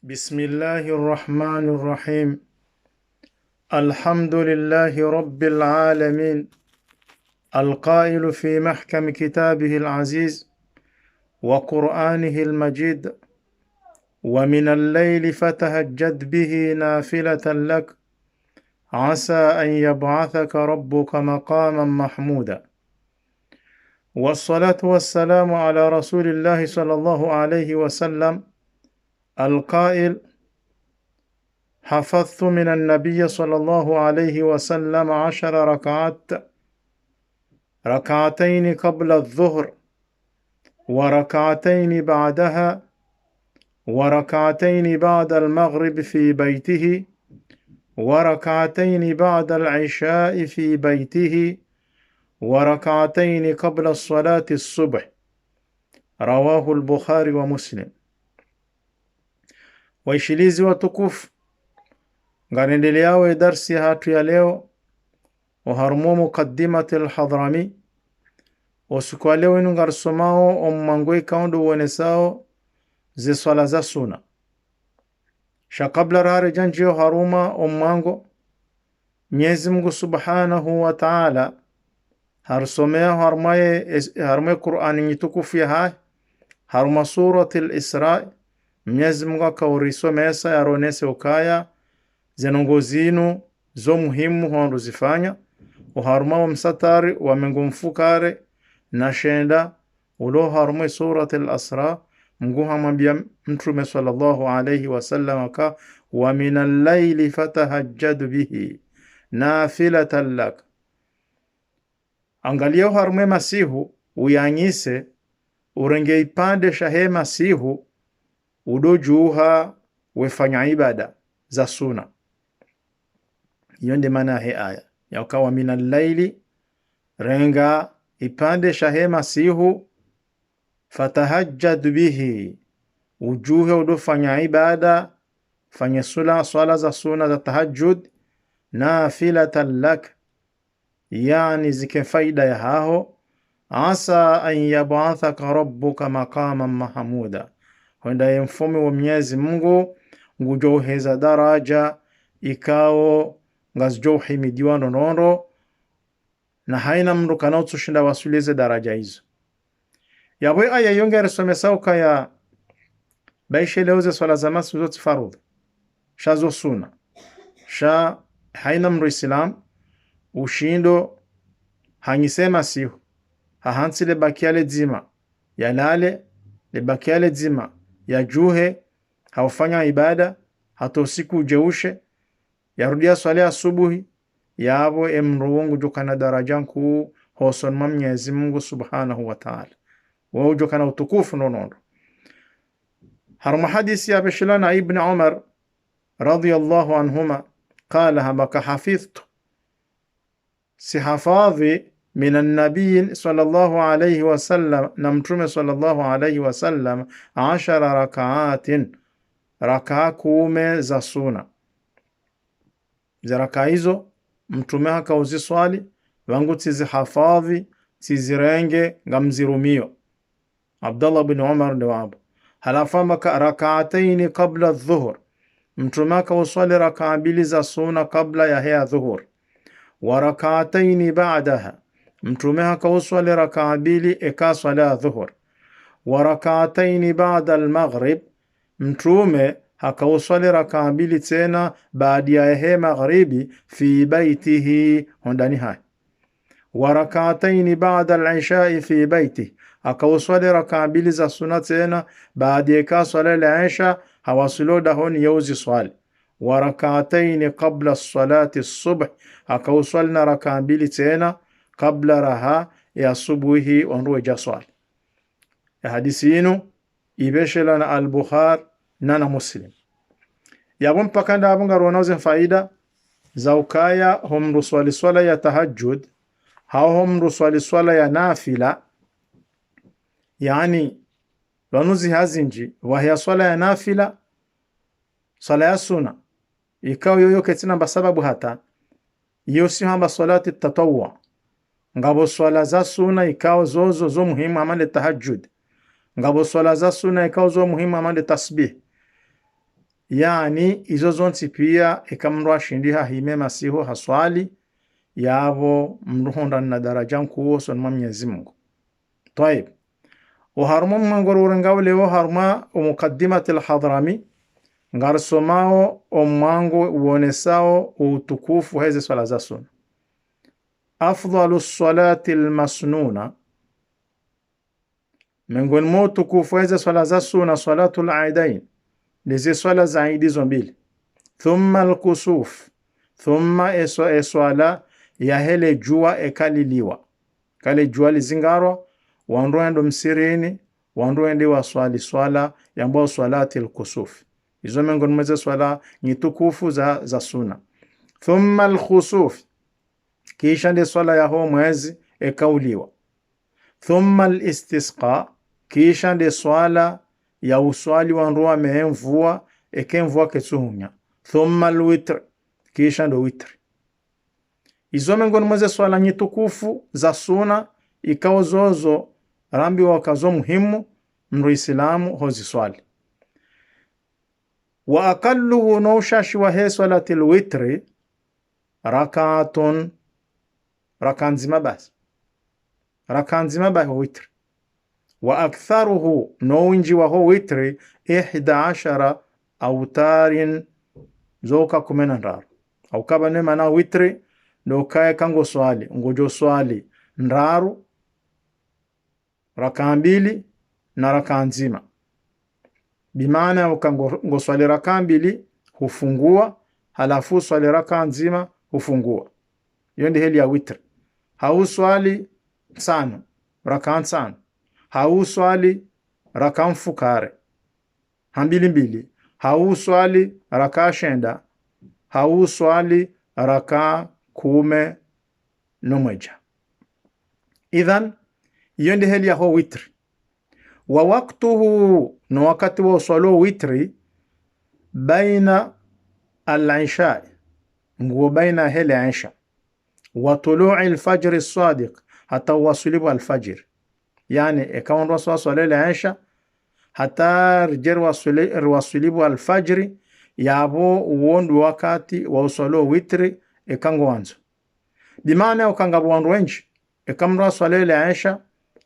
بسم الله الرحمن الرحيم. الحمد لله رب العالمين، القائل في محكم كتابه العزيز وقرآنه المجيد: ومن الليل فتهجد به نافلة لك عسى أن يبعثك ربك مقاما محمودا. والصلاة والسلام على رسول الله صلى الله عليه وسلم القائل: حفظت من النبي صلى الله عليه وسلم 10 ركعات، ركعتين قبل الظهر وركعتين بعدها وركعتين بعد المغرب في بيته وركعتين بعد العشاء في بيته وركعتين قبل الصلاة الصبح. رواه البخاري ومسلم. Waishilizi watukufu, nganendeleawe darsi hatu ya leo uharumu mukaddimati al-Hadrami usiku wa leo inu ngarsomao omangwe kaundu uonesao ze swala za suna shakabla rare janjio haruma omango Mwenyezi Mungu subhanahu wa ta'ala harsomea harumaye Qur'ani nyitukufu ya hai haruma surati al-Isra. Mwenyezi Mungu akaurisomesa yaronese ukaya zenongozinu zo muhimu hondo zifanya uharuma wa msatari wa mengu mfukare na shenda ulo haruma surati al-Isra. Mungu hamwambia Mtume sallallahu alayhi wasallam ka wa minal layli fatahajjad bihi nafilatan lak. Angalia haruma masihu uyanyise urenge ipande shahe masihu udojuha wefanya ibada za suna. Hiyo ndi maana he aya ya ukawa minal layli renga ipande shahe masihu fatahajjad bihi ujuhe udofanya ibada fanya swala za suna za tahajjud nafilatan lak, yani zike faida ya hao asa an yab'athaka rabbuka maqaman mahmuda, honda yemfumi wa Mwenyezi Mungu ngujoheza daraja ikao ngazjohimidiwa nonondo na haina mndu kanautsushinda wasulize daraja hizo. Yabwe aya yongere somesao kaya baishe leuze swala za masu zote farudh shazo suna sha haina mndu Islam ushindo hanyisema sihu hahansi le bakiale dzima yalale le bakiale dzima ya juhe haufanya ibada hato siku ujeushe yarudia swala asubuhi yabo emruungu jukana darajanku hoson Mwenyezi Mungu subhanahu wa ta'ala wao jukana utukufu nonondo. Haruma hadisi ya bishilana Ibn Umar radiyallahu anhuma qala hamaka hafidhtu sihafadhi من النبي صلى الله عليه وسلم نمتم صلى الله عليه وسلم 10 ركعات ركعة كومه za suna za raka hizo mtume hakauzi swali wangu tizihafadhi tizirenge ngamzirumio. Abdullah bin Umar ndiwabo halafama ka rak'atayn qabla adh-dhuhr, mtume akauswali raka mbili za suna kabla ya hea dhuhur wa rak'atayn ba'daha, mtume akauswali raka mbili eka swala dhuhur wa rak'atayn ba'da al-maghrib, mtume akauswali raka mbili tena baada ya he maghribi fi baitihi hondani hai wa rak'atayn ba'da al-isha fi baitihi, akauswali raka mbili za sunna tena baada ya swala al-isha hawasuloda honi yauzi swali wa rak'atayn qabla as-salati as-subh, akauswali na raka mbili tena kabla raha ya subuhi onruwe jaswali. Ya hadisi inu ibeshela na al-Bukhari na Muslim. Yabon pakanda abunga ronauze faida za ukaya homru swala ya tahajjud hao homru swala ya nafila, yani wanuzi hazinji wahia swala ya nafila swala ya suna ikao yoyo ketina basababu hata iyo si hamba salati tatawwa ngabo swala za suna ikao zo muhimu amande tahajjud ngabo swala za suna ikao zo muhimu amande tasbih yani izo zonsi pia ikamrwa shindiha hime masihu haswali yavo mruhonda na daraja nkuo sonma Mwenyezi Mungu. Tayib, uharuma mwangoro ngao leo haruma umukaddimatil Hadrami ngarsomao omwango uonesao utukufu heze swala za sunna. Afdalu salati almasnuna, miongoni mwa utukufu heze swala za sunna salatul aidain, ndizi swala za idi zo mbili. Thumma alkusuf, thumma eswala ya hele jua ekaliliwa, kale jua lizingarwa wanruendo msirini wanruende waswali swala yambao swalati alkusuf. Izo miongoni mwa swala nyitukufu za sunna. Thumma alkhusuf, kisha ndi swala ya ho mwezi ekauliwa. Thumma alistisqa, kisha ndi swala ya uswali wanrua mehemvua ekemvua ketsuhunya. Thumma alwitr, kisha ndo witri. Izo miongoni mwa swala nyitukufu za sunna ikawa zozo rambi wakazo muhimu mru Islamu hozi swali. Wa aqalluhu naushashi wa he salati alwitri rakatun, rakanzima basi, rakanzima basi witri. Wa aktharuhu nouinji wa ho witri 11 autarin, zoka kumena ndaru au kaba nema na witri ndo kaya kango swali ngojo swali ndaru raka mbili na raka nzima. Bimaana ukango swali raka mbili hufungua, halafu swali raka nzima hufungua. Hiyo ndi heli ya witri. Hau swali tano raka tano, hau swali raka mfukare hambili mbili, hau swali raka shenda, hau swali raka kume nomoja. Idhan hiyo ndi heli ya ho witri. Wa waqtuhu, na wakati wa swalo witri, baina al-isha, nguo baina heli isha wa tulu'i al-fajr as-sadiq, hata wasulibu al-fajr. Yani ekawan raswa swala isha hata rjer wasulibu al-fajr yabo uondu wakati wa swalo witri ekango wanzo. Bimaana ukangabo wandu wenji ekamra swala isha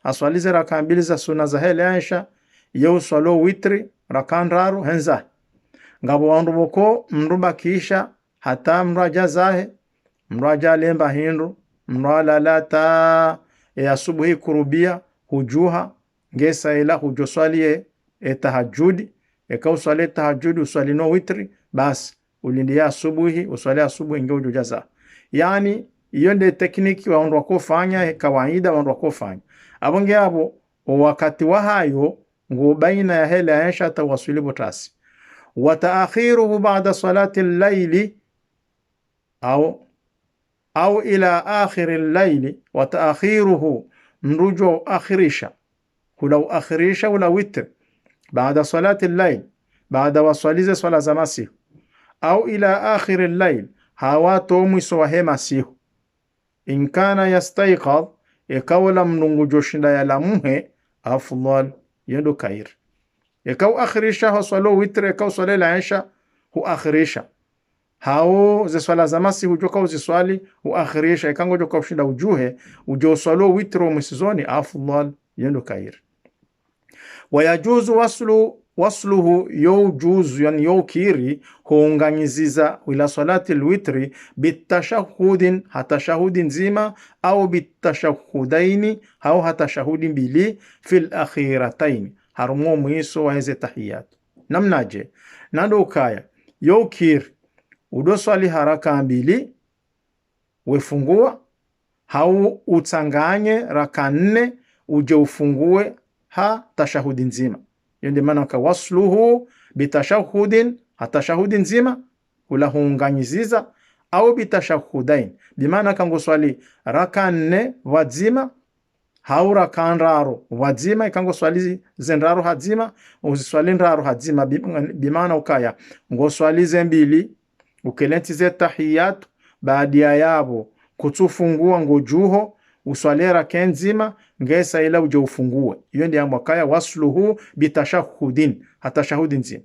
aswalize raka mbili za sunna za hele isha yeu swalo witri raka ndaru henza. Ngabo wandu boko mruba kisha hata mraja zahe mraja lemba hindu mrala lata asubuhi kurubia hujuha ngesa ila hujoswali tahajjudi ekawswali tahajjudi uswali no witri bas ulindia asubuhi uswali asubuhi nge ujujaza. Yani iyo nde tekniki wa wandu wakofanya kawaida wandu wakofanya abonge abo wakati wa hayo ngo baina ya hela isha tawasuli botasi. Wa ta'khiruhu ba'da salati al-layli au ila akhir al-layli. Wa ta'khiruhu mrujo akhirisha kulau akhirisha wala witr baada salati al-layl, baada waswalize swala za masihu, au ila akhir al-layl hawato mwiso wa hema sihu. In kana yastayqadh, ekawla mnungu joshinda ya lamuhe afdal yendo kair. Ekaw akhirisha ho swalo witri ekaw swala la isha hu akhirisha hao ze swala za masi hujoka uziswali hu akhirisha ekango joka ushinda ujuhe ujo swalo witri msizoni afdal yendo kair. Wa yajuzu wasluhu yujuzu, yani yukiri huunganyiziza ila salati alwitri bitashahudin, hata shahudi nzima, au bitashahudaini, au hata shahudi mbili, fil akhirataini, harumo mwiso wa heze tahiyat. Namnaje nando ukaya yukiri udo swali haraka mbili wefungua, hau utanganye raka 4 uje ufungue ha tashahudi nzima. Yende maana ka wasluhu bitashahudin, hata shahudi nzima ula huunganyiziza, au bitashahudain bimaana kango swali raka 4 wazima hau raka nraro wazima ikango swali zenraro hazima uziswali nraro hazima. Bimaana ukaya ngo swali zembili ukelentize tahiyatu baada yabo kutufungua ngojuho uswalera kenzima ngesa ila uje ufungue. Hiyo ndio mwakaya wasluhu bitashahudin, hata shahudi nzima.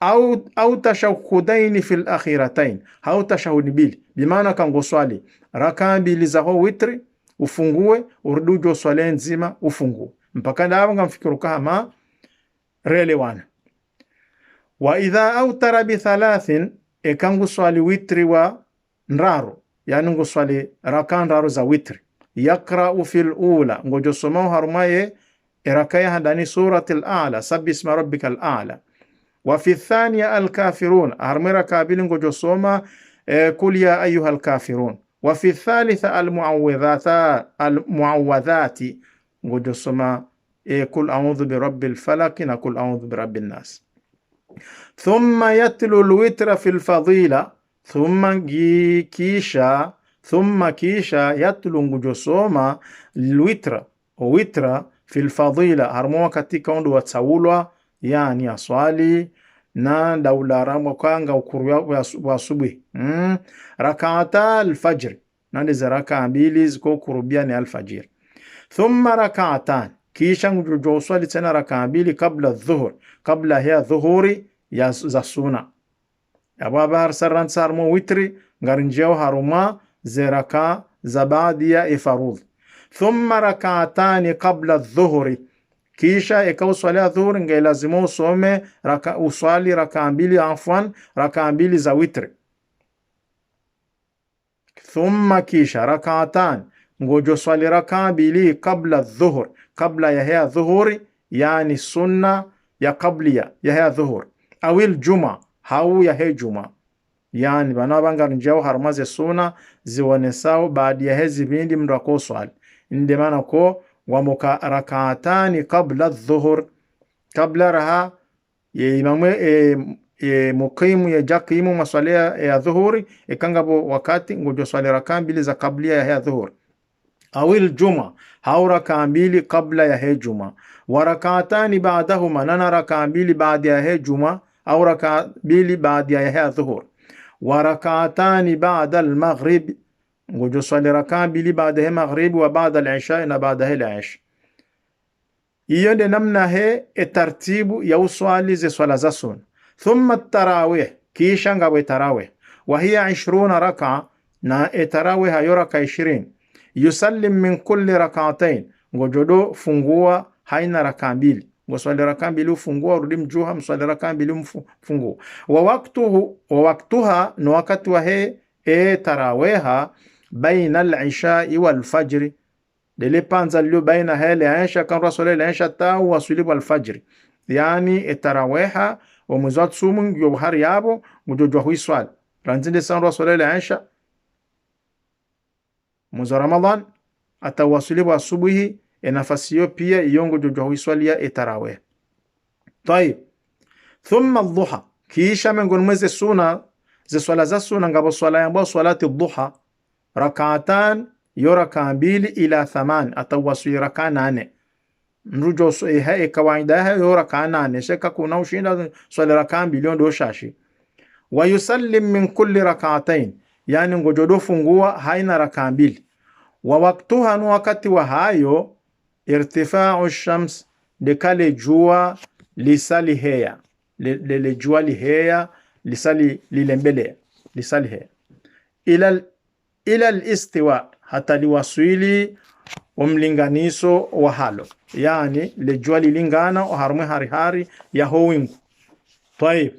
au tashahudaini fil akhiratain, au tashahudi mbili, bimaana kango swali raka mbili za ho witri ufungue urudi ujo swale nzima ufungue mpaka ndawo ngamfikiru kama relewana. Wa idha autara bi thalathin, ekangu swali witri wa nraro, yani ngu swali raka nraro za witri, yakra'u fil ula, ngojo somao harumaye erakaya handani suratul a'la, sabbi isma rabbikal a'la. Wa fi thaniya al-kafirun, harmira kabili ngojo soma kul ya ayyuhal kafirun. Wa fi thalitha al-muawwadhati, ngojo soma kul a'udhu bi rabbil falaq na kul a'udhu bi rabbin nas. Thumma yatlu al-witra fil fadila, thumma kisha yatlu ngojo soma witra fil fadila, harmoa katika undu wa tsaulwa, yani aswali na daularamwa kanga ukuru wa asubuhi. Rak'ata al-fajr, nande za raka mbili ziko kurubia ni al-fajr. Thumma rak'atan, kisha ngujo swali tena raka mbili kabla dhuhur, kabla ya dhuhuri ya za suna. Ababar sarran sarmo witri ngarinjeo haruma ze raka za baadi ya farudh. Thumma rak'atani qabla dhuhuri, kisha ikaw swala dhuhur ngai lazima usome uswali raka mbili, afwan raka mbili za witri. Thumma kisha rak'atan, ngojo swali raka mbili qabla dhuhur, kabla ya dhuhuri, yani sunna ya qabliya ya dhuhur, awil juma hau ya juma, yani bana bangar njao harmaze suna ziwonesao baadi ya hezi bindi mndako swali. Inde maana ko wamuka rak'atani qabla dhuhur, kabla raha ye imamwe muqimu ya jaqimu maswali ya dhuhuri ikangabo wakati ngojo swali raka mbili za kabla ya dhuhur, awil juma hau raka mbili kabla ya juma, wa rak'atani ba'dahuma, nana raka mbili baada ya juma au raka mbili baada ya dhuhur, wa rak'atani ba'da al-maghrib, ngojo swali raka mbili baada ya maghrib wa baada al-isha na baada ya al-isha. Iyo ndio namna tartibu ya uswali ze swala za sunna. Thumma tarawih, kisha ngawe tarawih, wa hiya 20 raka, na tarawih hayo raka 20. Yusallim min kulli rak'atayn, ngojodo fungua haina raka mbili, swali raka mbili ufungua urudi mjuha mswali raka mbili mfungua. Wa waqtuha, no wakati wa taraweha baina al-isha wal fajr, dele panza lio baina hele isha kan rasule la isha ta wasuli wal fajr, yani taraweha wa muzat sumun yo hari yabo mujojo huiswal ranzinde san rasule la isha muzo ramadan atawasuli wa subuhi, nafasi hiyo pia iyongo jojo huiswali ya tarawih. Tayib, thumma dhuha, kisha mengon mweze suna ze swala za suna ngabo swala yambo swalati dhuha, rak'atan yo raka mbili ila 8, atawasuli raka 8, mrujo kawaida yo raka 8, sheka kuna ushinda swala raka mbili ndo shashi. Wa yusallim min kulli rak'atayn, yani ngojodo fungua haina raka mbili. Wa waqtuha, no wakati wa hayo irtifa'u shams, dekale jua lisali heya, le jua liheya lisali lilembele lisali heya ila al-istiwa, hata liwasili umlinganiso wa halo, yani le jua lilingana harumwe hari ya howingu. Tayib,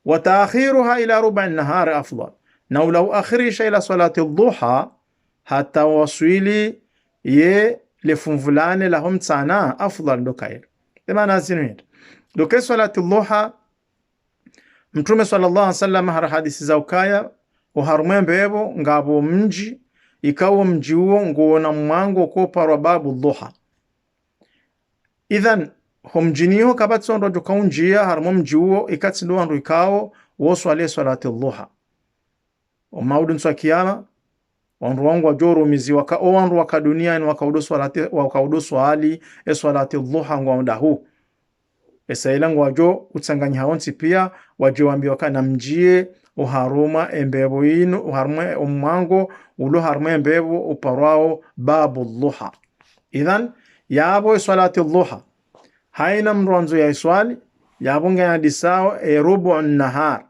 wa ta'khiruha ila ruba' an-nahar afdal, na law akhirisha ila salati ad-duha hata wasili ye lefunvulane lahum tsana afdal ndo kair. Maana zinu ndo ke salati dhuha, Mtume sallallahu alaihi wasallam har hadisi za ukaya uharume mbebo ngabo mji ikawo mji huo ngona mwango ko parwa babu dhuha. Idhan homjiniho kabatso ndo kaunjia harumo mji huo ikatsindo ndo ikawo wo swale salati dhuha o maudun sa kiyama wandu wangu wajoro mizi waka wandu waka dunia ni wakaudo swali salati dhuha ngwanda hu esailangu wajo utsanganya haonsi pia wajo wambiwa kana mjie uharuma embebo ino uharuma ummango ulo haruma embebo uparwao babu dhuha. Idhan yabo salati dhuha haina mronzo ya iswali yabo ngayandi sawa rubu an-nahar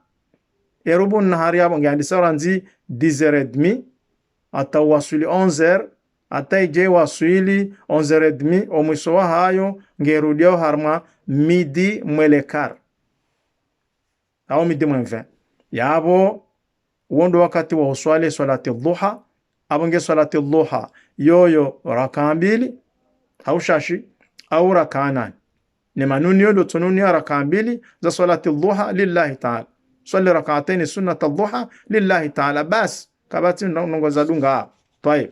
rubu an-nahar yabo ngayandi sawa ranzi 10h30 atawasuli 11h ataije wasuli 11h30 omwiso wa hayo ngerudio harma midi mwelekar au midi mwenve yabo wondo wakati wa uswali salati dhuha abonge salati dhuha yoyo raka mbili au shashi au raka nane ni manuni yodo tununi raka mbili za salati dhuha lillahi ta'ala swali rak'atayn sunnat dhuha lillahi ta'ala bas kabati nongoza dunga طيب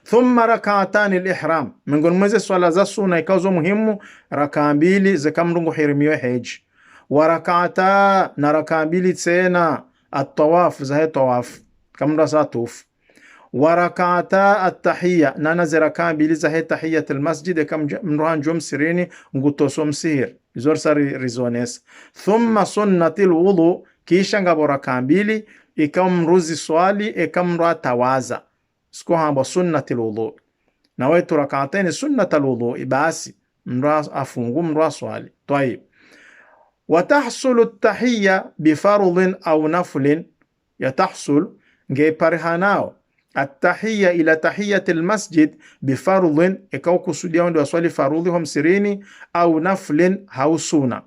ثم ركعتان الإحرام من قول مزي صلاة za sunna ikazo muhimu raka mbili zikamrungu hirimiwe heji وركعتا na raka mbili tena الطواف زي طواف كم رساتوف وركعتا التحية نانا زي ركا mbili زي تحية المسجد كم مروان جوم سيريني نغوتوسوم سير زور ساري ريزونيس ثم سنة الوضوء كيشا ngabo raka mbili ikamruzi swali ikamra tawaza siku hamba sunnati alwudu na wetu rak'atayn sunnat alwudu basi mra afungu mra swali طيب وتحصل التحية بفرض أو نفل يتحصل جي برهاناو التحية إلى تحية المسجد بفرض إكوكو سوديون دو أصولي فرضهم سريني أو نفل هاوسونا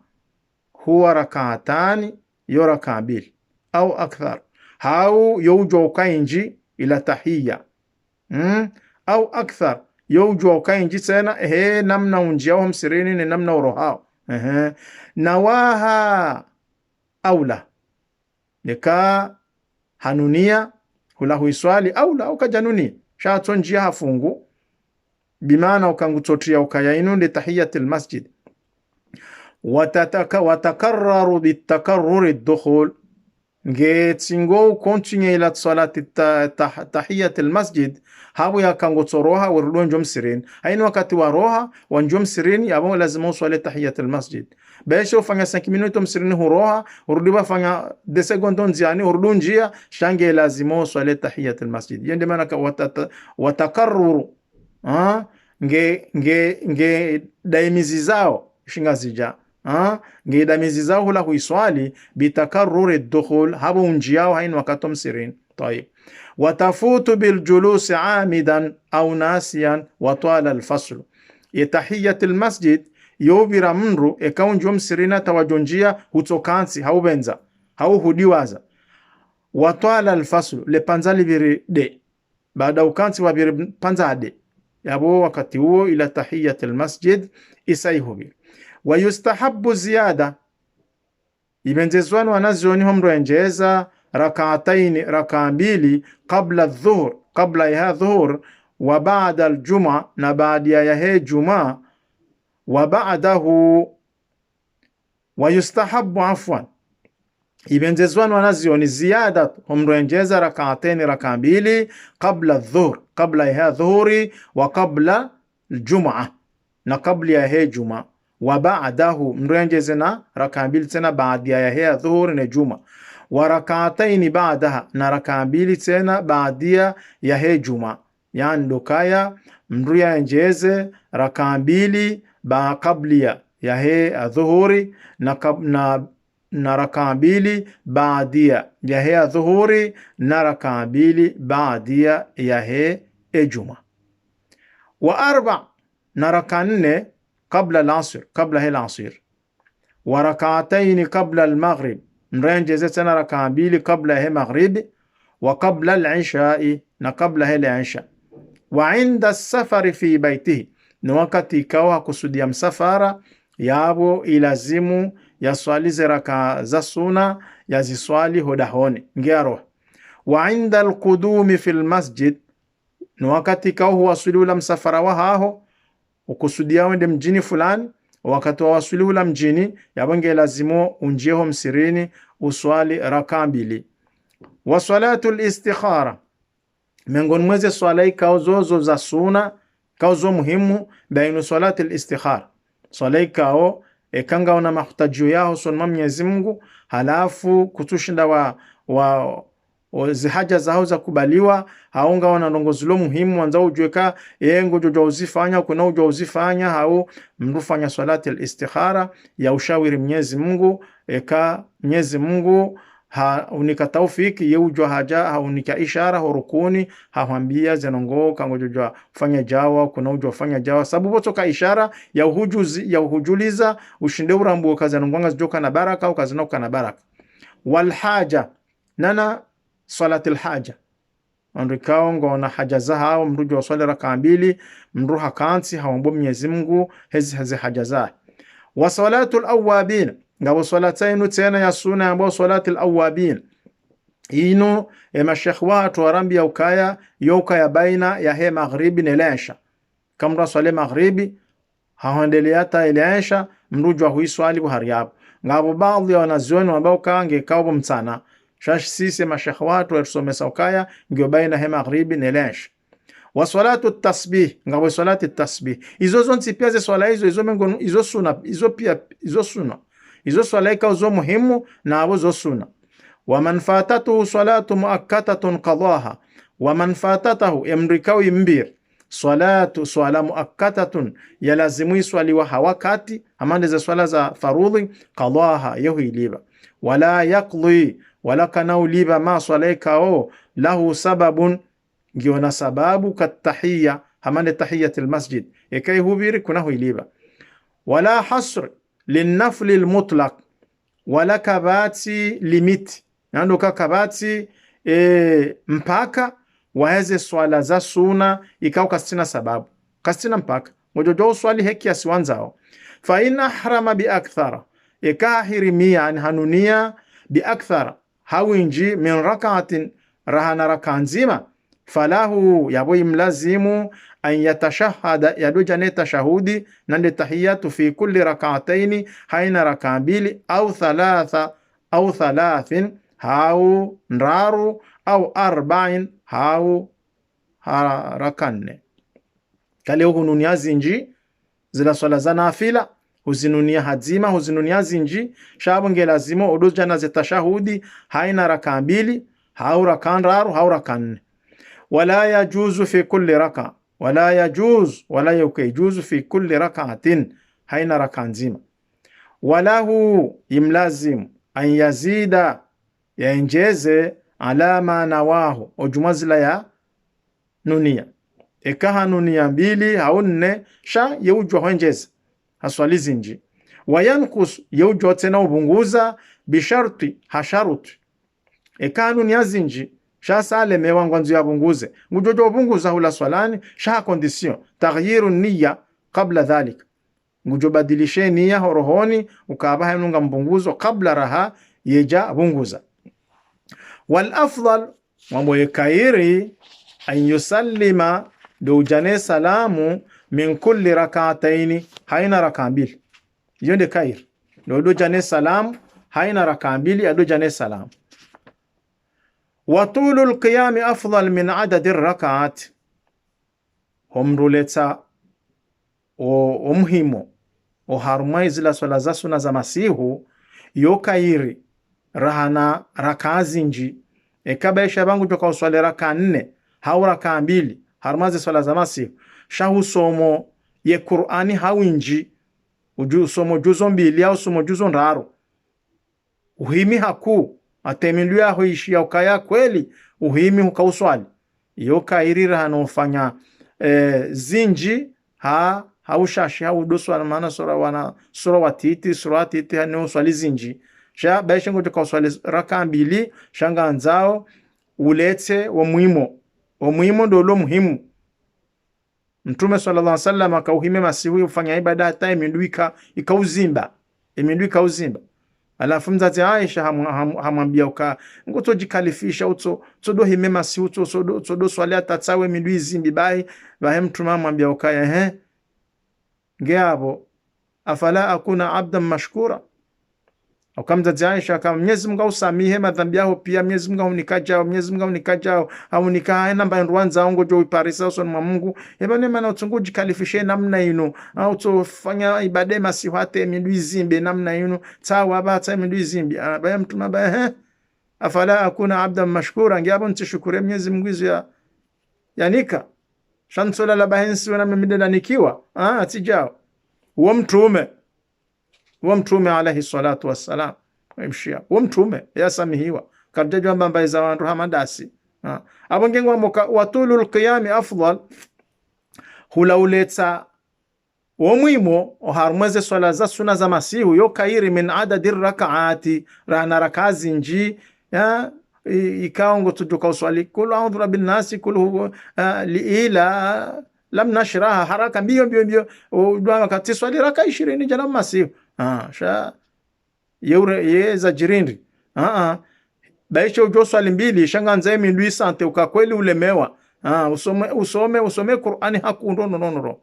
هو ركعتان يركع بيل أو أكثر هاو يوجو كاينجي إلى تحية أو أكثر يوجو كاينجي سنة هي نمنا ونجيوهم سريني نمنا وروهاو nawaha aula nika hanunia hula huiswali aula ukajanuni shatonjia hafungu bimana ukangutotia ukayainunde tahiyatul masjid watakarraru bitakarruri ad-dukhul ngetsingo continue ila salati tahiyatul masjid habu yakangotoroha warudonjo msirini haini wakati wa roha wanjo msirini yabo lazima uswali tahiyatul masjid besho fanya 5 minuto msirini huroha urudiba fanya de secondo nziani urudunjia shange lazima uswali tahiyatul masjid yende maana watakarruru nge daimizi zao shingazija nge daimizi zao hula huiswali bitakarruri ad-dukhul habu unjiao haini wakati msirini طيب وتفوت بالجلوس عامدا أو ناسيا وطال الفصل يتحية المسجد يوبر منرو إكاون جوم سرنا توجنجيا هتوكانسي هاو بنزا هاو هديوازا وطال الفصل لبنزالي بيري دي بعد وكانسي وبيري بنزا دي يابو وكتيو إلى تحية المسجد إسايه بير ويستحب زيادة يبنزيزوان ونزونهم رنجيزا ركعتين ركع mbili قبل الظهر قبل يها ظهر وبعد الجمعة نبعد يها جمعة وبعده ويستحب عفوا يبنزوان ونزيون زيادة هم رنجز ركعتين ركع mbili قبل الظهر قبل يها ظهر وقبل الجمعة نقبل يها جمعة وبعده مرنجزنا ركع mbili تنا بعد يها ظهر نجمعة وركعتين بعدها نركع mbili tena baadia ya hejuma yani lokaya mruya njeze raka mbili ba kablia ya he adhuhuri na raka mbili baadia ya he adhuhuri na raka mbili baadia ya he ejuma wa arba na raka nne kabla al-asr kabla he al-asr wa rak'atayn kabla al-maghrib mrenjeze tena raka mbili kabla ya maghribi wa kabla al-isha na kabla ya al-isha wa inda as-safari fi baitihi na wakati ikawa kusudia msafara yabo ilazimu yaswalize raka za sunna yaziswali hodahone ngiaro wa inda al-qudumi fi al-masjid na wakati ikawa huwasuli ula msafara wa haho ukusudia wende mjini fulani wakati wa wasuli ula mjini yabonge lazimu unjieho msirini uswali raka mbili wa salatul istikhara miongoni mweze swala ikao za sunna kauzo muhimu baina salatul istikhara swala ikao ekanga una mahitaji yao sunna Mwenyezi Mungu halafu kutushinda haja zao za kubaliwa haonga wanalongozulo muhimu wanza ujweka yengo jojo uzifanya kuna ujo uzifanya au mrufanya salati al-istikhara ya ushawiri Mwenyezi Mungu eka Mwenyezi Mungu unika taufiki ye ujwa haja unika ishara horukuni hawambia zenongo kango jojo fanya jawa kuna ujo fanya jawa sababu toka ishara ya uhujuzi ya uhujuliza ushinde urambu kazanongwanga zijoka na baraka au kazanoka na baraka wal haja nana salati al-haja andikao ngona haja za hao mrujo wa swala raka mbili mruha kansi hawambo Mwenyezi Mungu hezi haja za wa salatu al-awwabin ngabo salatainu tena ya sunna ambao salati al-awwabin ino mashekh watu warambia ukaya yoka baina ya he maghribi na ilaisha kamra swala maghribi haendelea ta ilaisha mrujo hui swali buhariab ngabo baadhi ya wanazuoni ambao kange kawo mtana shash sisi mashekh watu watusomesa ukaya ngio baina he maghribi na ilaisha wa salatu at-tasbih ngabo salati at-tasbih izo zonti pia ze swala izo mengo izo sunna izo sunna izo swala ika uzo muhimu na abo zo sunna wa man fatatuhu salatu muakkatatun qadaha wa man fatatahu amrikau imbir salatu swala muakkatatun yalazimu swali wa hawakati amande za swala za farudhi qadaha yuhiliba wala yaqdi wala kanauliba ma swalaikao lahu sababun ngiona sababu katahiyya amande tahiyatul masjid ekai hubiri kuna huiliba wala hasr linafli almutlaq wala kabati limit nando kabati mpaka waheze swala za suna ikao kastina sababu kastina mpaka mojojo swali heki asiwanzao fa in ahrama bi akthara ikahirimia an hanunia bi akthara hawinji min rak'atin rahana rakanzima falahu yabo imlazimu an yatashahada yaduja ne tashahudi nande tahiyatu fi kulli rak'ataini haina rak'a mbili au thalatha au thalathin hau ndaru au arba'in hau rakanne kale hununia zinji zila swala za nafila huzinunia hazima huzinunia zinji shabu nge lazima oduja na tashahudi haina rak'a mbili hau rak'a ndaru hau rakanne wala yajuzu fi kulli rak'a wala yajuz wala yujuzu fi kulli rak'atin haina rak'a nzima walahu imlazim an yazida yaenjeze alama nawahu ojumazila ya nunia ekaha nunia mbili au nne sha yeujwa honjeze haswali zinji wayankus yeujwa tena ubunguza bisharti hasharuti ekaha nunia zinji sha sale mewa ngwanzu ya bunguze ngujojo bunguza hula swalani sha condition taghyiru niyya qabla dhalik ngujobadilishe nia horohoni ukabaha mnunga mbunguzo kabla raha yeja bunguza wal afdal mambo yakairi an yusallima dujane salamu min kulli rak'ataini haina rak'a mbili yonde kair dujane salamu haina rak'a mbili adujane salamu wa tulul qiyam afdal min adad ar-rak'at humruleta o muhimu o harmaiz la swala za sunna za masihu yokairi rahana raka zinji ekabaisha bangu toka uswali raka 4 hau raka 2 harmazi swala za masihu shahu somo ye Qur'ani hawinji uju somo juzo mbili au somo juzo ndaru uhimi haku atemilua ya hoishi ya ukaya kweli uhimi hukauswali yokairi rahana ufanya zinji haushashi haudoswa maana sura watiti hani uswali zinji sha baisha ngoto kwa swali raka mbili shanga nzao ulete wa muhimu ndo lo muhimu Mtume sallallahu alaihi wasallam akauhime masihu ufanya ibada hata imenduika ikauzimba uzimba alafu mzazi Aisha hamwambia uka ngoto jikalifisha uto todo hime masihu todo swali hata tawe mindui zimbi bai Mtume amwambia uka ngeabo afala akuna abdan mashkura Ukamzazi Aisha kama Mwenyezi Mungu usamihe madhambi yao pia Mwenyezi Mungu unikajao au nikaa namba nduanza ongo jo iparisa uso mwa Mungu ebane mana utungu jikalifishe namna ino au tofanya ibade masihate mindui zimbe namna ino tawa bata mindui zimbe baya Mtume baya afala akuna abdan mashkura, ngiabo ntishukure Mwenyezi Mungu ya nika shansola la bahensi wana mmidela nikiwa atijao wa mtume alayhi salatu wassalam imshia wa mtume yasamihiwa karjajwa mbamba za wandu hamadasi abongengwa moka watulul qiyami afdal hulauleta omwimo oharumweze swala za suna za masihu yo kairi min adadi rakaati rana rakazi nji ikawa ngo tujuka uswali kul a'udhu rabbil nasi kul huwa liila lam nashraha haraka mbio udwa wakati swali raka 20 jana masihu sha yeza jirindi baisha ujo swali mbili shanganza mindu sante ukakweli ulemewa usome Qur'ani hakundo nonono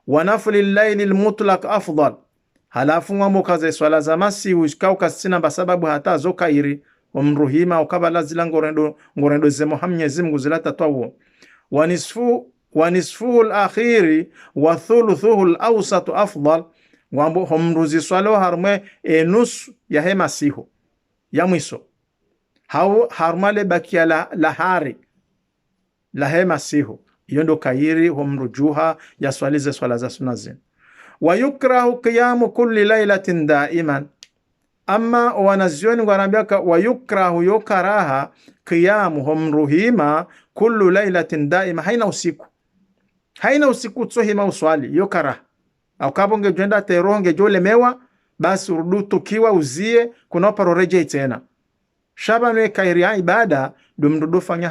wanafli al-layli al-mutlaq afdal halafu ngamo kaze swala za masihu kauka sina basababu hata zokairi wamruhima ukabala zila ngorendo ze Mwenyezi Mungu zilata tawo wanisfu al-akhiri wa thuluthuhu al-awsat afdal ngambo homruzi swalo harme enus ya hema siho ya mwiso hao harmale bakia lahari la hema siho iyo ndo kairi homrujuha ya swalize swala za sunna zin wa yukrahu qiyamu kulli laylatin da'iman amma wanazioni ngwanambia wa yukrahu yukaraha qiyamu homruhima kullu laylatin da'ima haina usiku tsohima uswali yukaraha au kabonge jenda teronge jolemewa basi urudu tukiwa uzie kuna paroreje tena shabane kairi ya ibada dumdudu fanya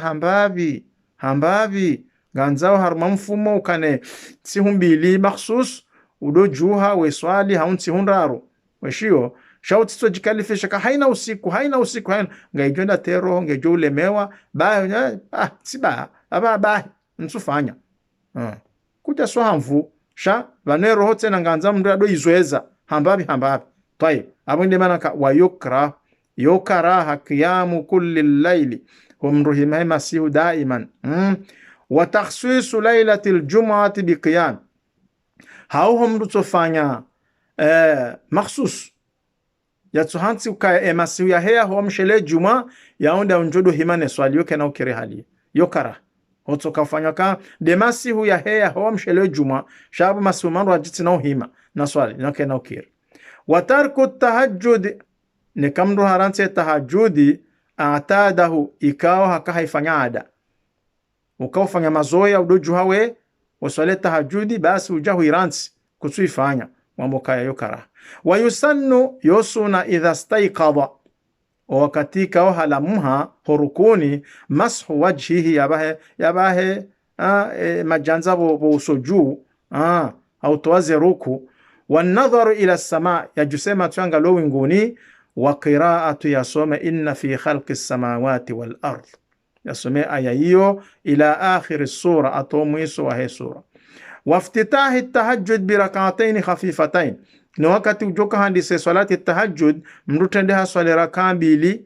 hambavi ganzao harma mfumo ukane sihumbili makhsus udo juha we swali haunti hundaru weshio shauti to jikalifisha ka haina usiku ngaijenda tero ngejolemewa ba siba aba nsufanya kuja so hamvu sha vanero hote na nganza mndu ado izweza hambabi tayib abonde manaka wa yukra qiyamu kulli al-layli humruhima masihu daiman wa takhsisu laylati al-jum'ati biqiyam hauhum rutofanya makhsus ya tuhansi ukaya masihu ya hea homshele juma yaonda unjodo himane swali yoke na ukire hali yokara hoto kafanya ka de masihu ya hea homshele juma shabu masihu manu ajiti na uhima na swali yoke na ukire watarku tahajjud ni kamru haranse tahajjudi atadahu ikao haka haifanya ada ukafanya mazoea udoju hawe waswali tahajjudi basi ujahu iransi kutuifanya mambo kaya yokara wa yusannu yusuna idha staiqadha wakati kao halamuha horukuni mashu wajhihi yabahe majanza bo usoju au toaze ruku wanadharu ila sama yajusema tuanga lo winguni wa qira'atu yasoma inna fi khalqi samawati wal ard yasome aya hiyo ila akhir sura atomwiso wa sura waftitahi tahajjud bi rak'atayn khafifatain ni wakati ujoka handise salati tahajjud mrutendeha swali raka mbili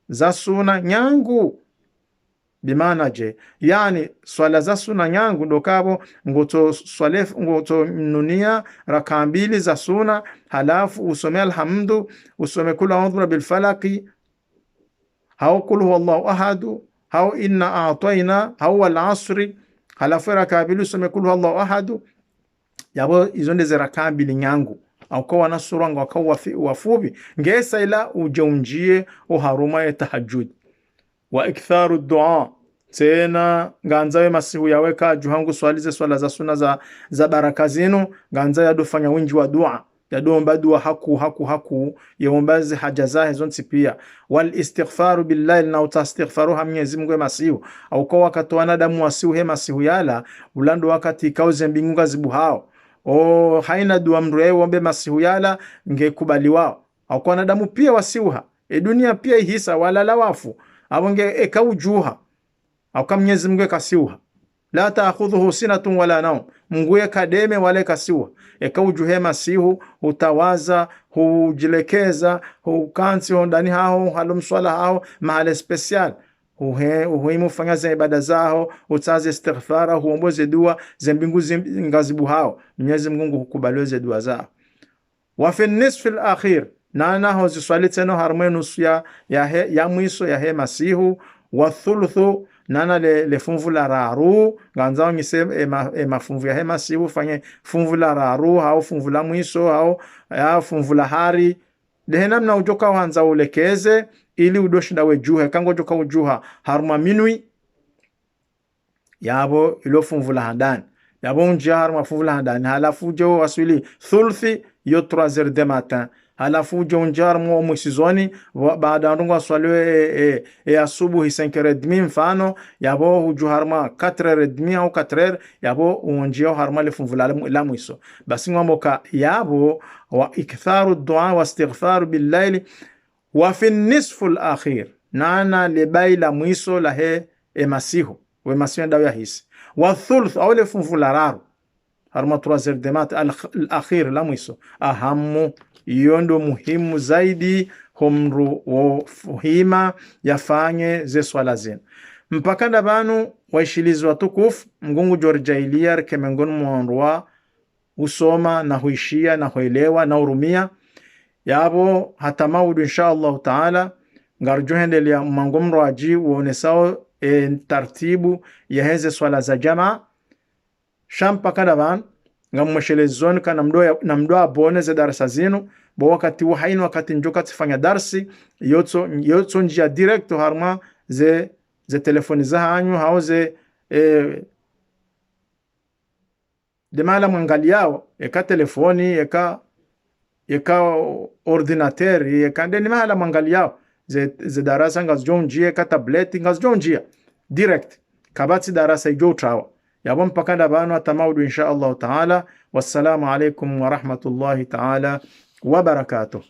za suna nyangu bimaana je yani swala za suna nyangu ndokabo ngoto nunia raka mbili za suna halafu usome alhamdu usome kul a'udhu bil falaqi hau kul huwallahu ahadu hau inna a'tayna hau al asri halafu raka mbili usome kul huwallahu ahadu yabo izonde za raka mbili nyangu au kwa wana suranga wakawa wafubi ngesa ila ujaunjie uharuma ya tahajjud wa iktharu dua tena nganzawe masihu yaweka juhangu swalize swala za suna za baraka zinu nganza yadofanya winji wa dua yadomba dua haku yaombaze haja zahe zonti pia wal istighfaru billahi na utastighfaruha Mwenyezi Mungu masihu au kwa wakati wanadamu wasihu he masihu yala ulando wakati kauze mbingunga zibuhao haina dua mruwe wombe masihu yala ngekubaliwao au kwa wanadamu pia wasiuha dunia pia ihisa walala wafu au ekaujuha au kama Mwenyezi Mungu kasiuha la ta'khudhuhu sinatun wala nawm Mungu kademe wala kasiuha ekaujuhe masihu utawaza hujilekeza hukansi ndani hao halumswala hao mahali special uhimu fanya za ibada zao utaze istighfara huomboze dua za mbingu ngazibu hao Mwenyezi Mungu hukubaliwe dua zao wa fi nisfi al-akhir nana ho ziswali teno harma nusu ya mwiso ya he masihu. Wa thuluthu nana le funvu la raru nganza ngise mafunvu ya he masihu fanye funvu la raru au funvu la mwiso au ya funvu la hari dehena mna ujoka wanza ulekeze ili udoshinda wejuhe kango joka ujuha harma minwi yabo ilo funvu la handani yabo unjia harma funvu la handani halafu jo waswili thulthi yo 3h de matin halafu jo unjia harma mwisizoni baada ndungu waswaliwe asubuhi 5h30 mfano yabo uju harma 4h30 au 4h yabo unjia harma le funvu la mwiso basi ngamoka yabo wa iktharu dua wa istighfar billayli wa fi nisfu al-akhir nana libaila mwiso la he masihu we masihu dawa hisi wa thuluth au le funvu la raru harma 3h de mat al-akhir la mwiso ahamu yondo muhimu zaidi humru wa fuhima yafanye ze swala zenu mpaka ndabanu waishilizi watukufu mgungu jorjailia kemengonu muonroa usoma na huishia na huelewa na urumia yabo hata maudu insha Allah taala ngarjuhendelia mangomro aji uonesao tartibu ya heze swala za jamaa shampa kadaban ngamweshelezoni kana mdoa bone za darasa zinu bo wakati wahaini wakati njoka tifanya darsi yotso njia direct harma ze telefoni za hanyu hao ze demala mwangaliao eka telefoni eka ordinateur eka ndeni mahala mwangaliao ze darasa ngazjonjia eka tableti ngazjonjia direct kabati darasa ijotrawa yabo mpaka ndabano atamaudu insha Allah taala. Wassalamu alaikum wa rahmatullahi taala wa barakatuh.